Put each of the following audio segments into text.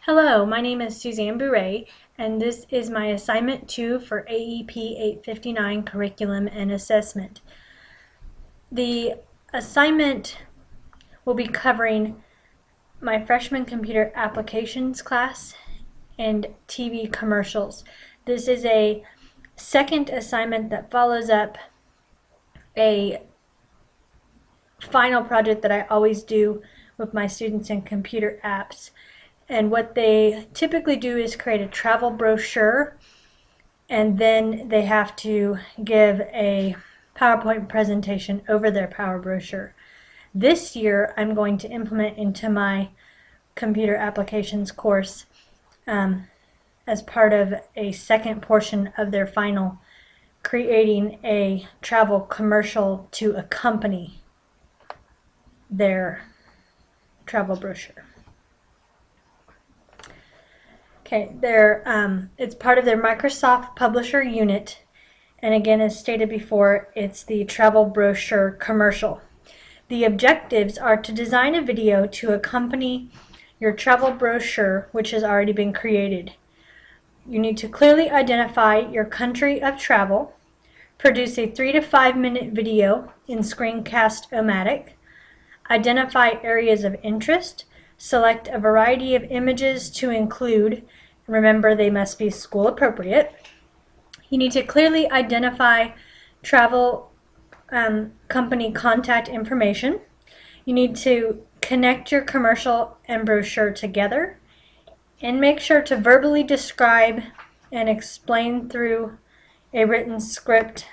Hello, my name is Suzanne Bourret, and this is my assignment 2 for AEP 859 Curriculum and Assessment. The assignment will be covering my freshman computer applications class and TV commercials. This is a second assignment that follows up a final project that I always do with my students in computer apps. And what they typically do is create a travel brochure, and then they have to give a PowerPoint presentation over their Power brochure. This year, I'm going to implement into my computer applications course as part of a second portion of their final, creating a travel commercial to accompany their travel brochure. Okay, it's part of their Microsoft Publisher unit, and again, as stated before, it's the travel brochure commercial. The objectives are to design a video to accompany your travel brochure, which has already been created. You need to clearly identify your country of travel, produce a 3 to 5 minute video in Screencast-O-Matic, identify areas of interest, select a variety of images to include. Remember, they must be school appropriate. You need to clearly identify travel company contact information. You need to connect your commercial and brochure together, and make sure to verbally describe and explain through a written script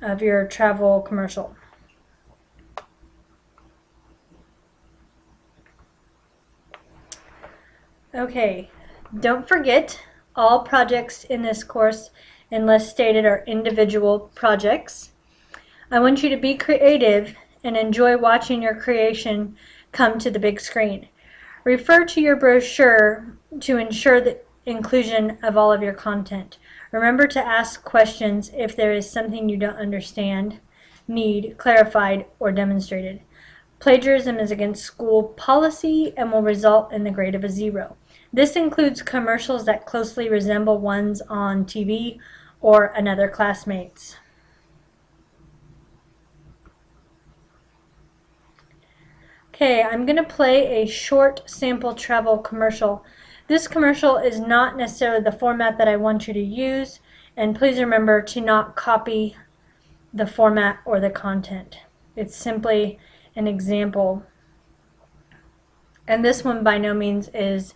of your travel commercial. Okay, don't forget, all projects in this course, unless stated, are individual projects. I want you to be creative and enjoy watching your creation come to the big screen. Refer to your brochure to ensure the inclusion of all of your content. Remember to ask questions if there is something you don't understand, need clarified, or demonstrated. Plagiarism is against school policy and will result in the grade of a 0. This includes commercials that closely resemble ones on TV or another classmate's. Okay, I'm going to play a short sample travel commercial. This commercial is not necessarily the format that I want you to use, and please remember to not copy the format or the content. It's simply an example, and this one by no means is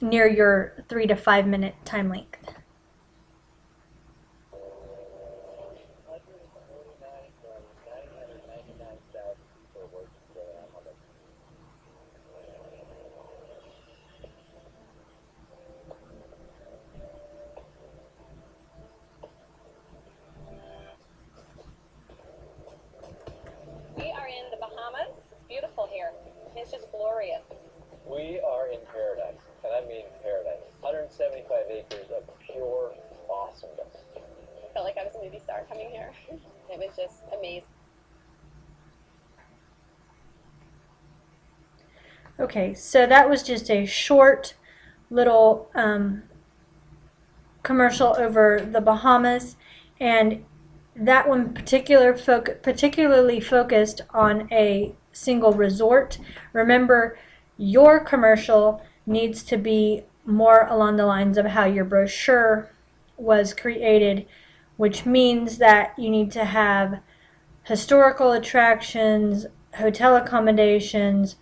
near your 3 to 5 minute time length. We are in the Bahamas. It's beautiful here. It's just glorious. We are in paradise, and I mean paradise. 175 acres of pure awesomeness. I felt like I was a movie star coming here. It was just amazing. Okay, so that was just a short little commercial over the Bahamas, and that one particularly focused on a single resort. Remember, your commercial needs to be more along the lines of how your brochure was created, which means that you need to have historical attractions, hotel accommodations,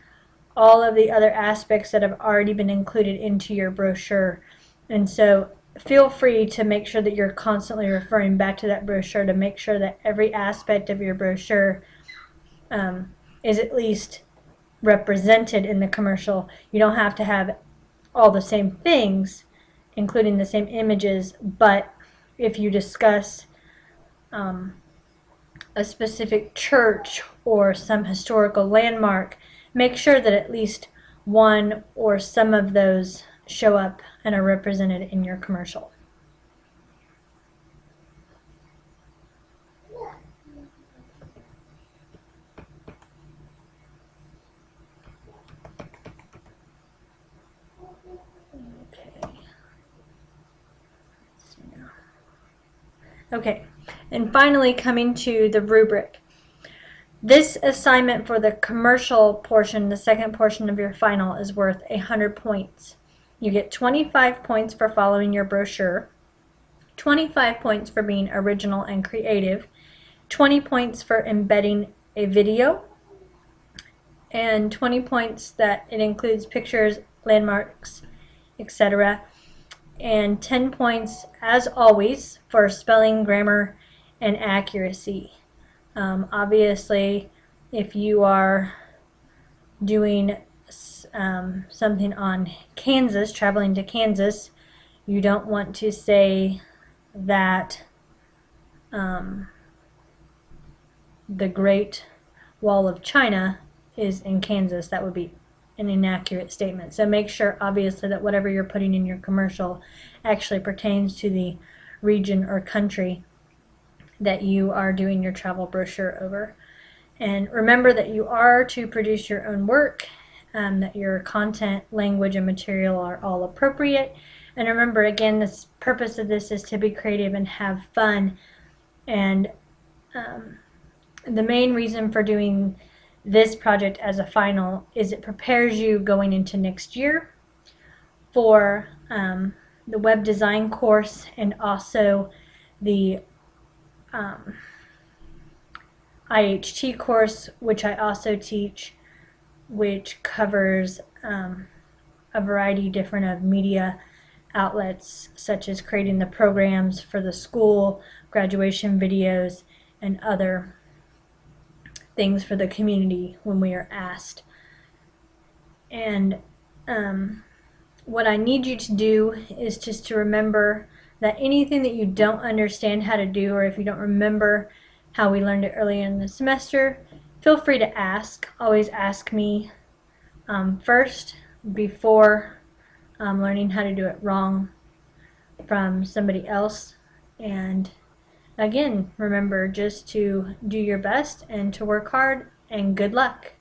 all of the other aspects that have already been included into your brochure. And so feel free to make sure that you're constantly referring back to that brochure to make sure that every aspect of your brochure is at least represented in the commercial. You don't have to have all the same things, including the same images, but if you discuss a specific church or some historical landmark, make sure that at least one or some of those show up and are represented in your commercial. Okay, and finally coming to the rubric. This assignment for the commercial portion, the second portion of your final, is worth 100 points. You get 25 points for following your brochure, 25 points for being original and creative, 20 points for embedding a video, and 20 points that it includes pictures, landmarks, etc. And 10 points, as always, for spelling, grammar, and accuracy. Obviously, if you are doing something on Kansas, traveling to Kansas, you don't want to say that the Great Wall of China is in Kansas. That would be an inaccurate statement. So make sure, obviously, that whatever you're putting in your commercial actually pertains to the region or country that you are doing your travel brochure over. And remember that you are to produce your own work, that your content, language, and material are all appropriate. And remember, again, the purpose of this is to be creative and have fun. And the main reason for doing this project as a final is it prepares you going into next year for the web design course and also the IHT course, which I also teach, which covers a variety different of media outlets, such as creating the programs for the school, graduation videos, and other things for the community when we are asked. And what I need you to do is just to remember that anything that you don't understand how to do, or if you don't remember how we learned it earlier in the semester, feel free to ask. Always ask me first before learning how to do it wrong from somebody else. And again, remember just to do your best and to work hard, and good luck.